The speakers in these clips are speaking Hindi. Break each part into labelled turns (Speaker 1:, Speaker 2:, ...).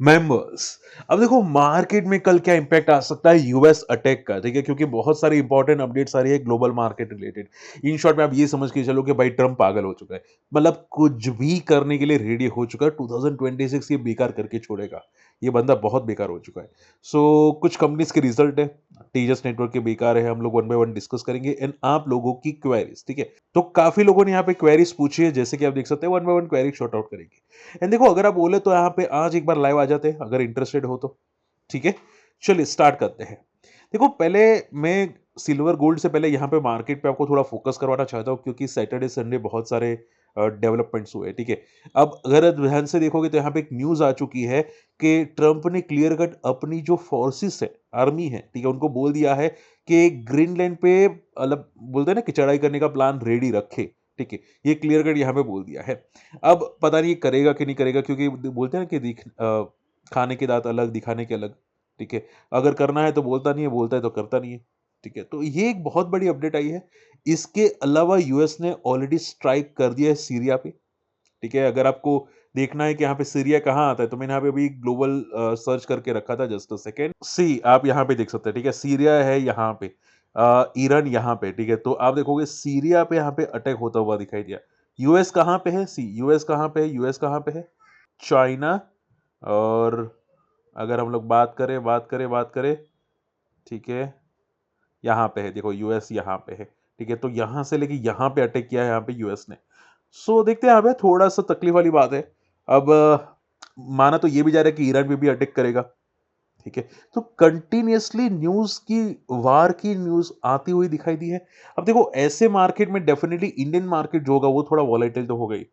Speaker 1: मेंबर्स। अब देखो मार्केट में कल क्या इंपैक्ट आ सकता है यूएस अटैक का, ठीक है, क्योंकि बहुत सारी इंपॉर्टेंट अपडेट्स आ रही है global market related. In short में आप ये समझ के चलो कि भाई ट्रम्प पागल हो चुका है, मतलब कुछ भी करने के लिए रेडी हो चुका है। 2026 ये बेकार करके छोड़ेगा, ये बंदा बहुत बेकार हो चुका है। सो कुछ कंपनीज के रिजल्ट है, तेजस नेटवर्क के बेकार है, हम लोग वन बाय वन डिस्कस करेंगे एंड आप लोगों की क्वेरीज, ठीक है। तो काफी लोगों ने यहाँ पे क्वेरीज पूछी है, जैसे कि आप देख सकते हैं one by one query short out करेंगे। एंड देखो अगर आप बोले तो यहाँ पे आज एक बार लाइव आ जाते हैं अगर इंटरेस्टेड हो तो, ठीक है। चलिए स्टार्ट करते हैं। देखो पहले मैं सिल्वर गोल्ड से पहले यहाँ पे मार्केट पे आपको थोड़ा फोकस करवाना चाहता हूँ, क्योंकि सैटरडे संडे बहुत सारे डेवलपमेंट्स हुए, ठीक है। अब अगर ध्यान से देखोगे तो यहाँ पे एक न्यूज आ चुकी है कि ट्रंप ने क्लियर कट अपनी जो फोर्सेस है, आर्मी है, ठीक है, उनको बोल दिया है कि ग्रीनलैंड पे मतलब बोलते हैं ना कि चढ़ाई करने का प्लान रेडी रखे, ठीक है। ये क्लियर कट यहाँ पे बोल दिया है। अब पता नहीं ये करेगा कि नहीं करेगा, क्योंकि बोलते हैं ना कि खाने के दांत अलग दिखाने के अलग, ठीक है। अगर करना है तो बोलता नहीं है, बोलता है तो करता नहीं है, ठीक है। तो ये एक बहुत बड़ी अपडेट आई है। इसके अलावा यूएस ने ऑलरेडी स्ट्राइक कर दिया है सीरिया पे, ठीक है। अगर आपको देखना है कि यहाँ पे सीरिया कहाँ आता है तो मैंने यहाँ पे अभी ग्लोबल सर्च करके रखा था, जस्ट अ सेकेंड। सी आप यहाँ पे देख सकते हैं, ठीक है, सीरिया है यहाँ पे, ईरान यहाँ पे, ठीक है। तो आप देखोगे सीरिया पे यहाँ पे अटैक होता हुआ दिखाई दिया। यूएस कहाँ पे है, सी यूएस कहाँ पे है, यूएस कहाँ पे है, चाइना। और अगर हम लोग बात करें, ठीक है, यहाँ पे है, देखो यूएस यहाँ पे है, ठीक है। तो यहाँ से लेके यहाँ पे अटैक किया है यहाँ पे यूएस ने। सो देखते हैं, यहाँ पे थोड़ा सा तकलीफ वाली बात है। अब माना तो ये भी जा रहा है कि ईरान पे भी अटैक करेगा, ठीक है। तो कंटिन्यूअसली न्यूज की, वार की न्यूज आती हुई दिखाई दी है। अब देखो ऐसे मार्केट में डेफिनेटली इंडियन मार्केट जो होगा वो थोड़ा वॉलेटाइल तो होगा ही,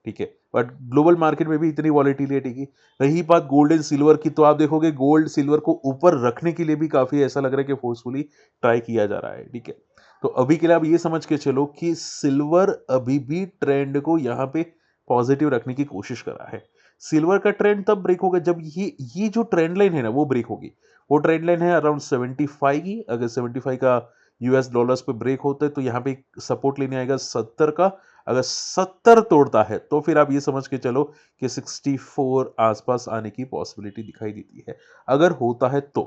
Speaker 1: ठीक है। बट ग्लोबल मार्केट में भी इतनी वॉलेटिलिटी की। रही बात गोल्ड एंड सिल्वर की, तो आप देखोगे गोल्ड सिल्वर को ऊपर रखने के लिए भी काफी ऐसा लग रहा है कि फोर्सफुली ट्राई किया जा रहा है, ठीक है। तो अभी के लिए आप ये समझ के चलो कि सिल्वर अभी भी ट्रेंड को यहाँ पे पॉजिटिव रखने की कोशिश कर रहा है। सिल्वर का ट्रेंड तब ब्रेक होगा जब ये जो ट्रेंड लाइन है ना वो ब्रेक होगी। वो ट्रेंड लाइन है अराउंड 75 की, अगर 75 का यूएस डॉलर्स पे ब्रेक होता है तो यहाँ पे सपोर्ट लेने आएगा 70 का। अगर 70 तोड़ता है तो फिर आप ये समझ के चलो कि 64 आसपास आने की पॉसिबिलिटी दिखाई देती है, अगर होता है तो,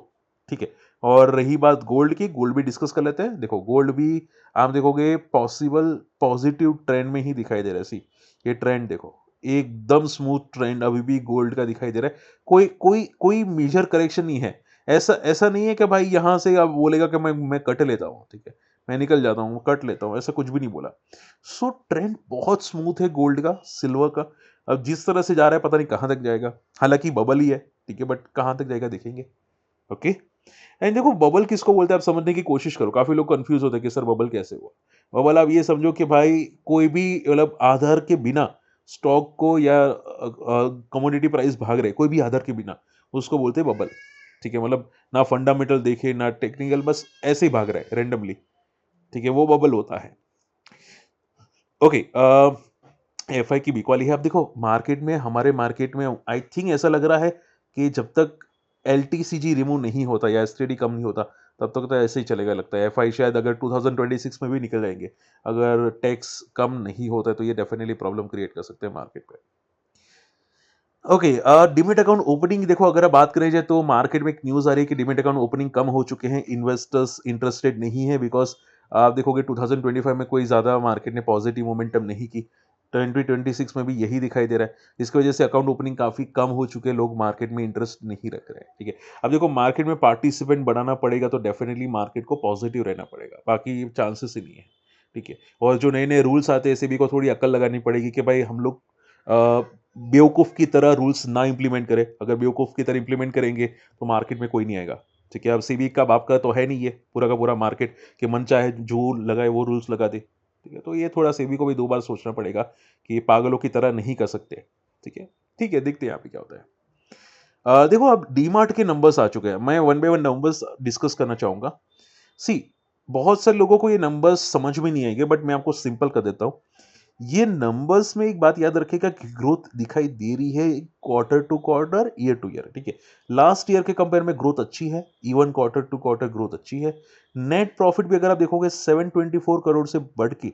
Speaker 1: ठीक है। और रही बात गोल्ड की, गोल्ड भी डिस्कस कर लेते हैं। देखो गोल्ड भी आप देखोगे पॉसिबल पॉजिटिव ट्रेंड में ही दिखाई दे रहा है। सी ये ट्रेंड देखो, एकदम स्मूथ ट्रेंड अभी भी गोल्ड का दिखाई दे रहा है। कोई कोई कोई मेजर करेक्शन नहीं है। ऐसा ऐसा नहीं है कि भाई यहां से आप बोलेगा कि मैं कट लेता हूं, ठीक है, मैं निकल जाता हूं, कट लेता हूं, ऐसा कुछ भी नहीं बोला। सो ट्रेंड बहुत स्मूथ है गोल्ड का, सिल्वर का। अब जिस तरह से जा रहा है पता नहीं कहां तक जाएगा, हालांकि बबल ही है, ठीक है, बट कहां तक जाएगा देखेंगे। ओके। एंड देखो बबल किसको बोलते हैं आप समझने की कोशिश करो। काफी लोग कंफ्यूज होते हैं कि सर बबल कैसे हुआ। बबल आप ये समझो कि भाई कोई भी मतलब आधार के बिना स्टॉक को या कमोडिटी प्राइस भाग रहे, कोई भी आधार के बिना, उसको बोलते हैं बबल, ठीक है। मतलब ना फंडामेंटल देखे ना टेक्निकल, बस ऐसे ही भाग रहा है रेंडमली, ठीक है, वो बबल होता है। ओके। एफ आई की वीक वाली है। अब देखो मार्केट में, हमारे मार्केट में आई थिंक ऐसा लग रहा है कि जब तक एल टी सी जी रिमूव नहीं होता या एस टी डी कम नहीं होता तब तक तो ऐसे ही चलेगा लगता है। एफ आई शायद अगर 2026 में भी निकल जाएंगे, अगर टैक्स कम नहीं होता है तो ये डेफिनेटली प्रॉब्लम क्रिएट कर सकते हैं मार्केट पे। ओके। डिमेट अकाउंट ओपनिंग देखो, अगर आप बात करें जाए तो मार्केट में एक न्यूज आ रही है कि डिमेट अकाउंट ओपनिंग कम हो चुके हैं, इन्वेस्टर्स इंटरेस्टेड नहीं है, बिकॉज आप देखोगे 2025 में कोई ज्यादा मार्केट ने पॉजिटिव मोमेंटम नहीं की। 2026 में भी यही दिखाई दे रहा है, इसकी वजह से अकाउंट ओपनिंग काफी कम हो चुके हैं, लोग मार्केट में इंटरेस्ट नहीं रख रहे हैं, ठीक है। अब देखो मार्केट में पार्टिसिपेंट बढ़ाना पड़ेगा तो डेफिनेटली मार्केट को पॉजिटिव रहना पड़ेगा, बाकी चांसेस ही नहीं है, ठीक है। और जो नए नए रूल्स आते हैं सेबी को थोड़ी अक्ल लगानी पड़ेगी कि भाई हम लोग बेवकूफ की तरह रूल्स ना इंप्लीमेंट करें। अगर बेवकूफ की तरह इंप्लीमेंट करेंगे तो मार्केट में कोई नहीं आएगा, ठीक है। अब सीबी का बाप का तो है नहीं ये पूरा का पूरा मार्केट कि मन चाहे जो लगाए वो रूल्स लगा दे, ठीक है। तो ये थोड़ा सेबी को भी दो बार सोचना पड़ेगा कि पागलों की तरह नहीं कर सकते, ठीक है। ठीक है, देखते हैं यहाँ पे क्या होता है। देखो अब डीमार्ट के नंबर्स आ चुके हैं, मैं one by one numbers discuss करना चाहूंगा। सी बहुत सारे लोगों को ये नंबर्स समझ में नहीं आएंगे, बट मैं आपको सिंपल कर देता हूँ। ये नंबर्स में एक बात याद रखेगा कि ग्रोथ दिखाई दे रही है quarter to quarter, year to year, ठीक है। लास्ट ईयर के कंपेयर में ग्रोथ अच्छी है, even quarter to quarter growth अच्छी है। नेट प्रॉफिट भी अगर आप देखोगे 724 करोड़ से बढ़ के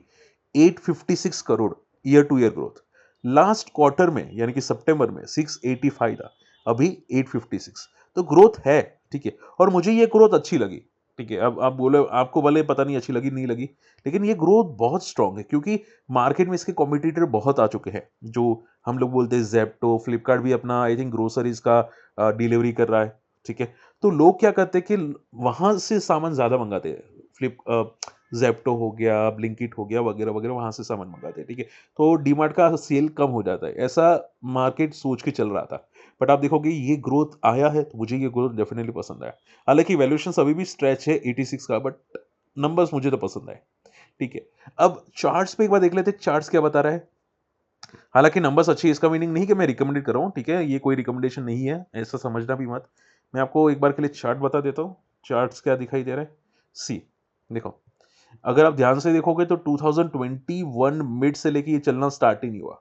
Speaker 1: 856 crore year to year growth. Last quarter में यानी कि सितंबर में 685 था, अभी 856। तो ग्रोथ है, ठीक है, और मुझे ये ग्रोथ अच्छी लगी, ठीक है। अब आप बोले आपको भले पता नहीं अच्छी लगी नहीं लगी, लेकिन ये ग्रोथ बहुत स्ट्रांग है क्योंकि मार्केट में इसके कॉम्पिटिटर बहुत आ चुके हैं। जो हम लोग बोलते हैं ज़ेप्टो, फ्लिपकार्ट भी अपना आई थिंक ग्रोसरीज का डिलीवरी कर रहा है, ठीक है। तो लोग क्या करते हैं कि वहां से सामान ज्यादा मंगाते हैं। ज़ेप्टो हो गया, ब्लिंकिट हो गया, वगैरह वगैरह, वहां से सामान मंगाते हैं, ठीक है। तो डीमार्ट का सेल कम हो जाता है, ऐसा मार्केट सोच के चल रहा था। बट आप देखोगे ये ग्रोथ आया है, तो मुझे ये ग्रोथ डेफिनेटली पसंद आया। हालांकि वैल्यूएशन अभी भी स्ट्रेच है 86 का, बट नंबर्स मुझे तो पसंद आए, ठीक है। अब चार्ट्स पे एक बार देख लेते हैं, चार्ट्स क्या बता रहा है। हालांकि नंबर्स अच्छी है, इसका मीनिंग नहीं कि मैं रिकमेंडेड कर रहा हूँ, ठीक है, ये कोई रिकमेंडेशन नहीं है, ऐसा समझना भी मत। मैं आपको एक बार के लिए चार्ट बता देता हूँ। चार्ट्स क्या दिखाई दे रहा है, सी, देखो, अगर आप ध्यान से देखोगे तो 2021 मिड से लेके ये चलना स्टार्ट ही नहीं हुआ।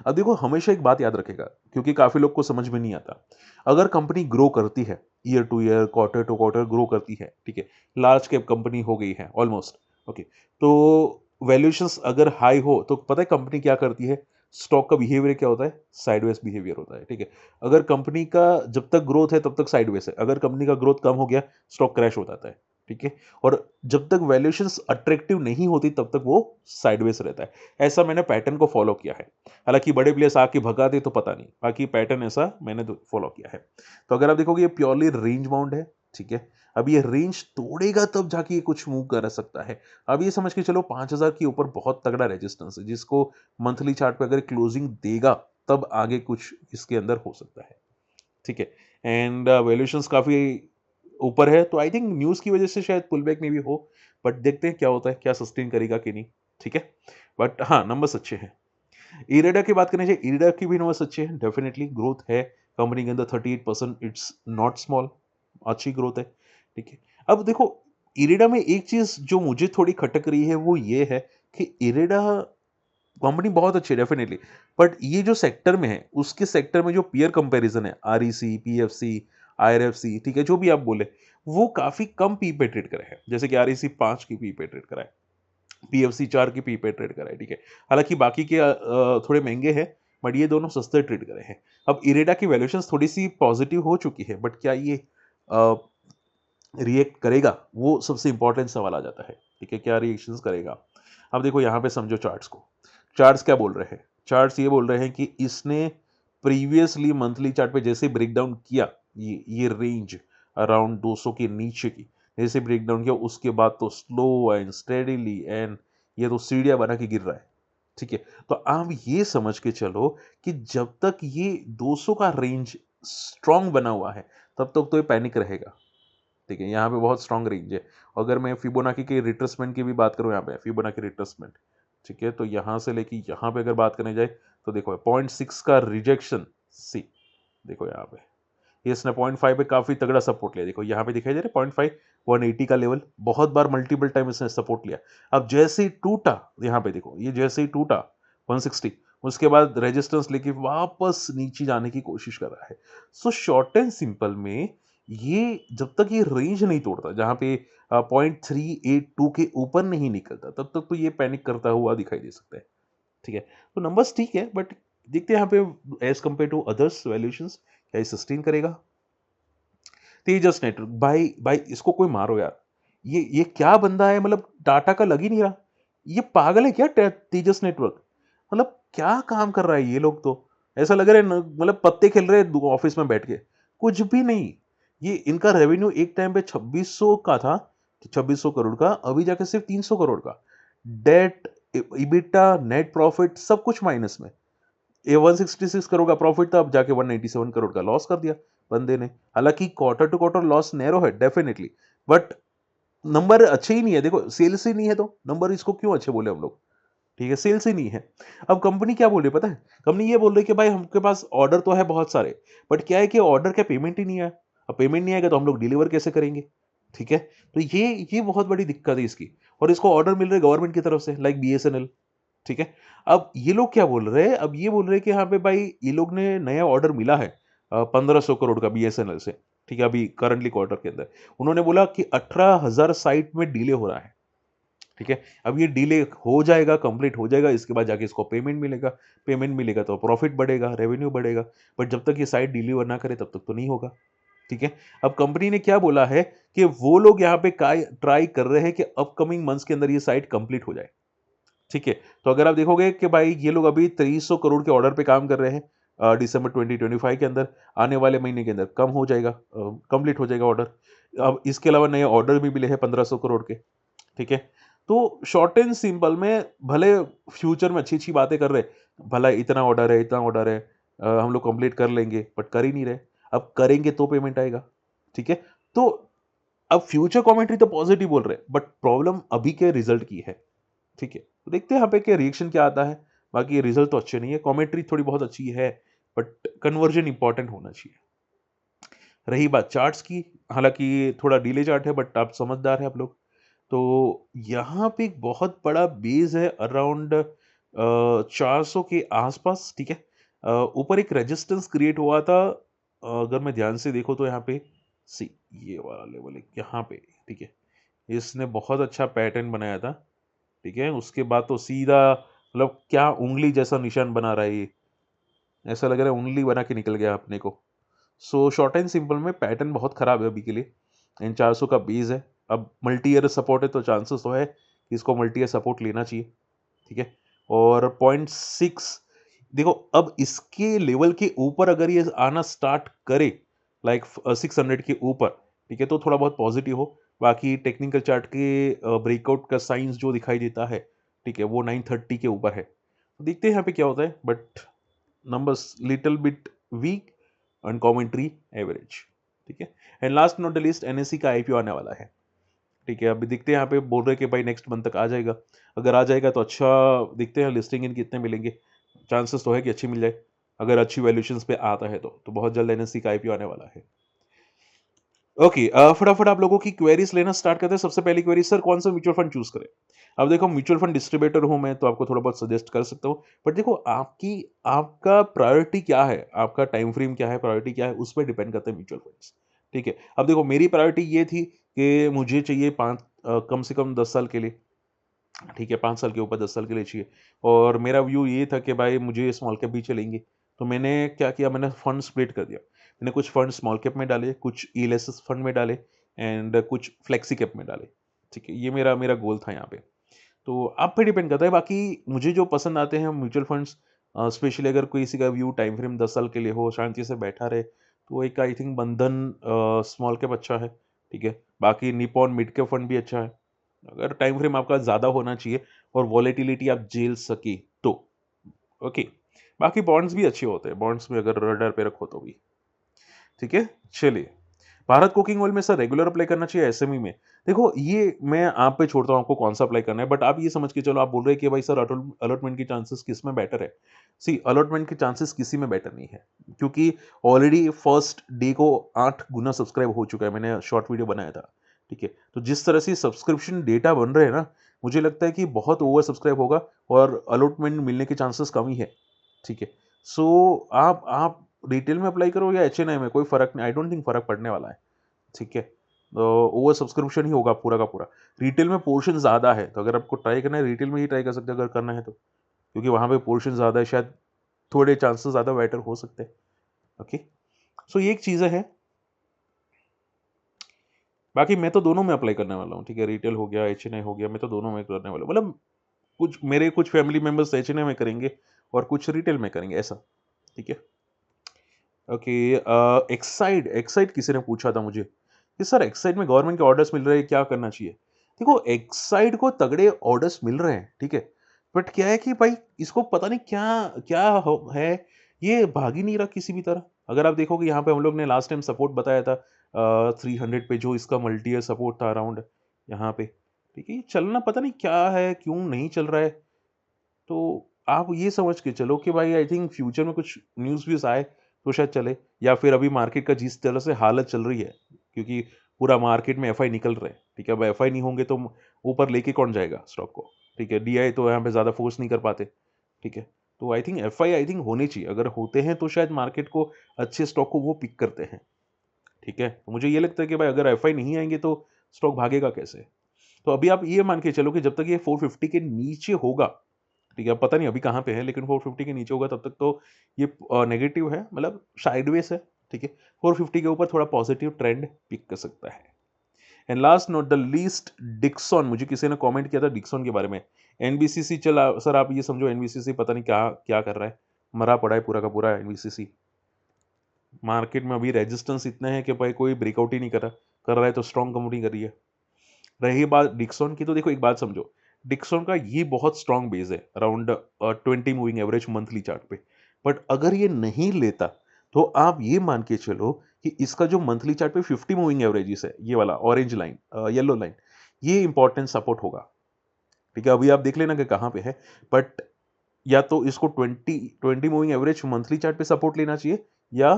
Speaker 1: अब देखो, हमेशा एक बात याद रखेगा, क्योंकि काफी लोग को समझ में नहीं आता। अगर कंपनी ग्रो करती है, year to year, quarter to quarter grow करती है, ठीक है, लार्ज कैप कंपनी हो गई है ऑलमोस्ट, ओके, तो वैल्यूएशंस अगर हाई हो तो पता है कंपनी क्या करती है, स्टॉक का बिहेवियर क्या होता है, साइडवेज बिहेवियर होता है, ठीक है। अगर कंपनी का जब तक ग्रोथ है तब तक साइडवेज है, अगर कंपनी का ग्रोथ कम हो गया, स्टॉक क्रैश हो जाता है, ठीक है। और जब तक वैल्यूएशंस अट्रैक्टिव नहीं होती तब तक वो साइडवेज रहता है। ऐसा मैंने पैटर्न को फॉलो किया है। हालांकि बड़े प्लेयर्स आके भगा दे तो पता नहीं, बाकी पैटर्न ऐसा मैंने तो फॉलो किया है। तो अगर आप देखोगे ये प्योरली रेंज बाउंड है, ठीक है। अब ये रेंज तोड़ेगा तब जाके ये कुछ मूव कर सकता है। अब ये समझ के चलो 5000 के ऊपर बहुत तगड़ा रेजिस्टेंस है, जिसको मंथली चार्ट पे अगर क्लोजिंग देगा तब आगे कुछ इसके अंदर हो सकता है, ठीक है। एंड वैल्यूएशंस काफी ऊपर है, तो आई थिंक न्यूज की वजह से शायद पुल बैक में भी हो, बट देखते हैं क्या होता है, क्या सस्टेन करेगा कि नहीं, ठीक है। बट हाँ, नंबर्स अच्छे हैं। इरेडा की बात करनी चाहिए, इरेडा की भी नंबर्स अच्छे हैं, डेफिनेटली ग्रोथ है कंपनी के अंदर 38%, इट्स नॉट स्मॉल, अच्छी ग्रोथ है, ठीक है। अब देखो, इरेडा में एक चीज जो मुझे थोड़ी खटक रही है वो ये है कि इरेडा कंपनी बहुत अच्छी है डेफिनेटली, बट ये जो सेक्टर में है उसके सेक्टर में जो पीयर कंपैरिजन है, आरईसी, पीएफसी, आईआरएफसी, ठीक है, जो भी आप बोले, वो काफी कम पी पे ट्रेड करे हैं। जैसे कि आरईसी 5 की पी पे ट्रेड करा है, पीएफसी 4 की पी पे ट्रेड करा है, ठीक है। हालांकि बाकी के थोड़े महंगे हैं, बट ये दोनों सस्ते ट्रेड करे हैं। अब इरेडा की वैल्यूएशन थोड़ी सी पॉजिटिव हो चुकी है, बट क्या ये रिएक्ट करेगा, वो सबसे इंपॉर्टेंट सवाल आ जाता है, ठीक है, क्या रिएक्शंस करेगा। अब देखो यहाँ पे समझो चार्ट्स को, चार्ट्स क्या बोल रहे हैं, चार्ट्स ये बोल रहे हैं कि इसने प्रीवियसली मंथली चार्ट पे जैसे ब्रेक डाउन किया, ये रेंज अराउंड 200 के नीचे की जैसे ब्रेक डाउन किया, उसके बाद तो स्लो एंड स्टेडीली एंड ये तो सीढ़ियां बना के गिर रहा है, ठीक है। तो आप ये समझ के चलो कि जब तक ये 200 का रेंज स्ट्रांग बना हुआ है तब तक तो ये पैनिक रहेगा, ठीक है। यहाँ पे बहुत स्ट्रांग रेंज है। अगर मैं फिबोनाची के रिट्रेसमेंट की भी बात करूँ, यहाँ पे फिबोनाची रिट्रेसमेंट, ठीक है, तो यहाँ से लेके यहाँ पे अगर बात करने जाए तो देखो 0.6 का रिजेक्शन, सी, देखो यहाँ पे ये इसने 0.5 पे काफी तगड़ा सपोर्ट लिया, देखो यहाँ पे दिखाई दे रहा है 0.5, 180 का लेवल, बहुत बार मल्टीपल टाइम इसने सपोर्ट लिया। अब जैसे ही टूटा, यहाँ पे देखो ये जैसे ही टूटा 160, उसके बाद रेजिस्टेंस लेके वापस नीचे जाने की कोशिश कर रहा है। सो शॉर्ट एंड सिंपल में ये जब तक ये रेंज नहीं तोड़ता, जहां पे 0.382 के ऊपर नहीं निकलता, तब तक तो ये पैनिक करता हुआ दिखाई दे सकता है, ठीक है। तो नंबर्स ठीक है, बट देखते हैं यहाँ पे as compare to others valuations क्या ये सस्टेन करेगा। तेजस नेटवर्क, भाई भाई इसको कोई मारो यार, ये क्या बंदा है, मतलब टाटा का लग ही नहीं रहा, ये पागल है क्या, तेजस नेटवर्क, मतलब क्या काम कर रहा है ये लोग, तो ऐसा लग रहा है मतलब पत्ते खेल रहे हैं ऑफिस में बैठ के, कुछ भी नहीं। ये इनका रेवेन्यू एक टाइम पे 2600 का था, 2600 करोड़ का, अभी जाके सिर्फ 300 करोड़ का, डेट, इबिटा, नेट प्रॉफिट सब कुछ माइनस में। ये 166 करोड़ का प्रॉफिट था, अब जाके 197 करोड़ का लॉस कर दिया बंदे ने। हालांकि quarter to quarter loss narrow है डेफिनेटली, बट नंबर अच्छे ही नहीं है। देखो सेल्स ही नहीं है तो नंबर इसको क्यों अच्छे बोले हम लोग, ठीक है, सेल्स ही नहीं है। अब कंपनी क्या बोल रही है पता है, कंपनी ये बोल रही है कि भाई हमके पास ऑर्डर तो है बहुत सारे, बट क्या है कि ऑर्डर का पेमेंट ही नहीं आया। अब पेमेंट नहीं आएगा तो हम लोग डिलीवर कैसे करेंगे, ठीक है। तो ये बहुत बड़ी दिक्कत है इसकी, और इसको ऑर्डर मिल रहे गवर्नमेंट की तरफ से, लाइक बीएसएनएल, ठीक है। अब ये लोग क्या बोल रहे हैं, अब ये बोल रहे हैं कि हाँ पे भाई ये लोग ने नया ऑर्डर मिला है 1500 करोड़ का बीएसएनएल से, ठीक है, अभी करंटली क्वार्टर के अंदर। उन्होंने बोला कि 18,000 साइट में डिले हो रहा है, ठीक है? अब ये डिले हो जाएगा, कंप्लीट हो जाएगा, इसके बाद जाके इसको पेमेंट मिलेगा तो प्रॉफिट बढ़ेगा, रेवेन्यू बढ़ेगा, बट जब तक ये साइट डिलीवर ना करे तब तक तो नहीं होगा, ठीक है? अब कंपनी ने क्या बोला है कि वो लोग यहाँ पे काय ट्राई कर रहे हैं कि अपकमिंग मंथ्स के अंदर ये साइट कंप्लीट हो जाए, ठीक है? तो अगर आप देखोगे कि भाई ये लोग अभी 2300 करोड़ के ऑर्डर पे काम कर रहे हैं दिसंबर 2025 के अंदर, आने वाले महीने के अंदर कम हो जाएगा, कंप्लीट हो जाएगा ऑर्डर। अब इसके अलावा नए ऑर्डर भी मिले हैं 1500 करोड़ के, ठीक है? तो शॉर्ट एंड सिंपल में भले फ्यूचर में अच्छी-अच्छी बातें कर रहे, भला इतना ऑर्डर है हम लोग कंप्लीट कर लेंगे, बट कर ही नहीं रहे। अब करेंगे तो पेमेंट आएगा, ठीक है? तो अब फ्यूचर कमेंट्री तो पॉजिटिव बोल रहे हैं, बट प्रॉब्लम अभी के रिजल्ट की है, ठीक है? तो देखते हैं यहाँ पे क्या रिएक्शन क्या आता है। बाकी ये रिजल्ट तो अच्छे नहीं है, कमेंट्री थोड़ी बहुत अच्छी है, बट कन्वर्जन इंपॉर्टेंट होना चाहिए। रही बात चार्ट्स की, हालाँकि थोड़ा डिले चार्ट है, बट आप समझदार हैं आप लोग। तो यहाँ पे एक बहुत बड़ा बेस है अराउंड 400 के आसपास, ठीक है? ऊपर एक रेजिस्टेंस क्रिएट हुआ था, अगर मैं ध्यान से देखूँ तो यहाँ पे सी ये वाला लेवल है यहाँ पे, ठीक है? इसने बहुत अच्छा पैटर्न बनाया था, ठीक है? उसके बाद तो सीधा मतलब क्या उँगली जैसा निशान बना रहा है ये, ऐसा लग रहा है उँगली बना के निकल गया अपने को। सो शॉर्ट एंड सिंपल में पैटर्न बहुत खराब है अभी के लिए, एंड 400 का बेस है। अब मल्टी ईयर सपोर्ट है तो चांसेस तो है कि इसको मल्टी ईयर सपोर्ट लेना चाहिए, ठीक है? और 0.6 देखो, अब इसके लेवल के ऊपर अगर ये आना स्टार्ट करे लाइक 600 के ऊपर, ठीक है? तो थोड़ा बहुत पॉजिटिव हो। बाकी टेक्निकल चार्ट के ब्रेकआउट का साइंस जो दिखाई देता है, ठीक है? वो 930 के ऊपर है। तो देखते हैं यहाँ पे क्या होता है, but numbers little bit weak and commentary average, ठीक है? And last not the least NSC का आईपीओ आने वाला है, ठीक है? अभी देखते हैं, यहाँ पे बोल रहे हैं कि भाई नेक्स्ट मंथ तक आ जाएगा। अगर आ जाएगा तो अच्छा, देखते हैं लिस्टिंग इन कितने मिलेंगे, चांसेस तो है कि अच्छी मिल जाए। अगर अच्छी वैल्यूएशंस पे आता है तो बहुत जल्द एनएससी का आईपीओ आने वाला है। ओके, फटाफट आप लोगों की क्वेरीज लेना स्टार्ट करते हैं। सबसे पहली क्वेरी, सर कौन सा म्यूचुअल फंड चूज करें? अब देखो, म्यूचुअल फंड डिस्ट्रीब्यूटर हूं मैं, तो आपको थोड़ा बहुत सजेस्ट कर सकता हूं, बट देखो आपकी आपका प्रायोरिटी क्या है, आपका टाइम फ्रेम क्या है, प्रायोरिटी क्या है, उस पर डिपेंड करते हैं म्यूचुअल फंड्स, ठीक है? अब देखो, मेरी प्रायोरिटी ये थी कि मुझे चाहिए कम से कम 10 साल के लिए, ठीक है? 5 साल के ऊपर 10 साल के लिए चाहिए, और मेरा व्यू ये था कि भाई मुझे स्मॉल कैप भी चलेंगे। तो मैंने क्या किया, मैंने फंड स्प्लिट कर दिया। मैंने कुछ फंड स्मॉल कैप में डाले, कुछ ईएलएसएस फंड में डाले, एंड कुछ फ्लेक्सी कैप में डाले, ठीक है? ये मेरा मेरा गोल था यहाँ पे। तो आप पे डिपेंड करता है, बाकी मुझे जो पसंद आते हैं म्यूचुअल फंड्स, स्पेशली अगर कोई किसी का व्यू टाइम फ्रेम 10 साल के लिए हो, शांति से बैठा रहे, तो एक आई थिंक बंधन स्मॉल कैप अच्छा है, ठीक है? बाकी निपॉन मिड कैप फंड भी अच्छा है, अगर टाइम फ्रेम आपका ज़्यादा होना चाहिए और वॉलेटिलिटी आप झेल सके तो, ओके? बाकी बॉन्ड्स भी अच्छे होते हैं, बॉन्ड्स में अगर रडार पे रखो तो भी, ठीक है? चलिए, भारत कुकिंग ऑयल में सर रेगुलर अप्लाई करना चाहिए एसएमई में? देखो, ये मैं आप पे छोड़ता हूँ आपको कौन सा अप्लाई करना है, बट आप ये समझ के चलो, आप बोल रहे हैं कि भाई सर अलॉटमेंट की चांसेस किस में बेटर है? सी, अलॉटमेंट के चांसेस किसी में बेटर नहीं है, क्योंकि ऑलरेडी फर्स्ट डे को 8 गुना सब्सक्राइब हो चुका है, मैंने शॉर्ट वीडियो बनाया था, ठीक है? तो जिस तरह से सब्सक्रिप्शन डेटा बन रहे हैं ना, मुझे लगता है कि बहुत ओवर सब्सक्राइब होगा और अलॉटमेंट मिलने के चांसेस कम ही है, ठीक है? सो आप रिटेल में अप्लाई करो या एचएनआई में, कोई फर्क नहीं, आई डोंट थिंक फर्क पड़ने वाला है, ठीक है? तो ओवर सब्सक्रिप्शन ही होगा पूरा का पूरा। रिटेल में पोर्शन ज़्यादा है, तो अगर आपको ट्राई करना है रिटेल में ही ट्राई कर सकते हैं अगर करना है तो, क्योंकि वहाँ पे पोर्शन ज़्यादा है, शायद थोड़े चांसेस ज़्यादा बेटर हो सकते हैं, ओके? सो ये एक चीज़ें हैं, बाकी मैं तो दोनों में अप्लाई करने वाला हूँ, ठीक है? रिटेल हो गया, एचएनआई हो गया, मैं तो दोनों में करने वाला हूँ। मतलब कुछ फैमिली मेंबर्स एचएनआई में करेंगे और कुछ रिटेल में करेंगे, ऐसा, ठीक है? ओके, एक्साइड एक्साइड किसी ने पूछा था मुझे कि सर एक्साइड में गवर्नमेंट के ऑर्डर्स मिल रहे हैं, क्या करना चाहिए? देखो, एक्साइड को तगड़े ऑर्डर्स मिल रहे हैं, ठीक है? बट क्या है कि भाई इसको पता नहीं क्या क्या है, ये भाग ही नहीं रहा किसी भी तरह। अगर आप देखोगे, यहाँ पे हम लोग ने लास्ट टाइम सपोर्ट बताया था 300 पे, जो इसका मल्टी ईयर सपोर्ट था अराउंड यहाँ पे, ठीक है? ये चलना पता नहीं क्या है, क्यों नहीं चल रहा है। तो आप ये समझ के चलो कि भाई आई थिंक फ्यूचर में कुछ न्यूज़ व्यूज़ आए तो शायद चले, या फिर अभी मार्केट का जिस तरह से हालत चल रही है, क्योंकि पूरा मार्केट में एफआई निकल रहे हैं, ठीक है? अब एफआई नहीं होंगे तो ऊपर लेके कौन जाएगा स्टॉक को, ठीक है? डीआई तो यहाँ पे ज़्यादा फोर्स नहीं कर पाते, ठीक है? तो I think FI I think होने चाहिए, अगर होते हैं तो शायद मार्केट को अच्छे स्टॉक को वो पिक करते हैं, ठीक है? तो मुझे ये लगता है कि भाई अगर एफआई नहीं आएंगे तो स्टॉक भागेगा कैसे? तो अभी आप ये मान के चलो कि जब तक ये 450 के नीचे होगा, ठीक है, अब पता नहीं अभी कहाँ पे है, लेकिन 450 के नीचे होगा तब तक तो ये नेगेटिव है, मतलब साइडवेज है, ठीक है। 450 के ऊपर थोड़ा पॉजिटिव ट्रेंड पिक कर सकता है। And last not the least, Dixon, मुझे किसी ने कमेंट किया था डिक्सॉन के बारे में। एनबीसीसी चला सर, आप ये समझो एनबीसीसी पता नहीं क्या क्या कर रहा है, मरा पड़ा है पूरा का पूरा एनबीसीसी। मार्केट में अभी रेजिस्टेंस इतने हैं कि भाई कोई ब्रेकआउट ही नहीं कर रहा है तो स्ट्रॉन्ग कंपनी कर रही है। रही बात डिक्सॉन की, तो देखो एक बात समझो, डिक्सॉन का ये बहुत स्ट्रॉन्ग बेस है around 20 moving average monthly chart पे। बट अगर ये नहीं लेता तो आप ये मान के चलो कि इसका जो मंथली चार्ट पे 50 मूविंग एवरेजेस है, ये वाला ऑरेंज लाइन, येलो लाइन, ये इंपॉर्टेंट सपोर्ट होगा, ठीक है। अभी आप देख लेना कि कहाँ पे है, बट या तो इसको 20 मूविंग एवरेज मंथली चार्ट पे सपोर्ट लेना चाहिए, या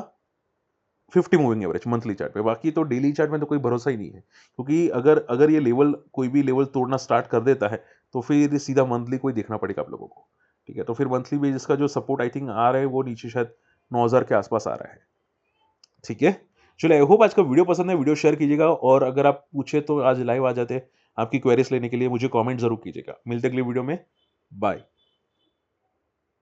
Speaker 1: 50 मूविंग एवरेज मंथली चार्ट पे। बाकी तो डेली चार्ट में तो कोई भरोसा ही नहीं है, क्योंकि अगर अगर ये लेवल, कोई भी लेवल तोड़ना स्टार्ट कर देता है तो फिर सीधा मंथली कोई देखना पड़ेगा आप लोगों को, ठीक है। तो फिर मंथली में जिसका जो सपोर्ट आई थिंक आ रहा है वो नीचे शायद 9000 के आसपास आ रहा है, ठीक है। चलो, आई होप आज का वीडियो पसंद है, वीडियो शेयर कीजिएगा, और अगर आप पूछे तो आज लाइव आ जाते, आपकी क्वेरीज लेने के लिए मुझे कॉमेंट जरूर कीजिएगा। मिलते अगले वीडियो में, बाय।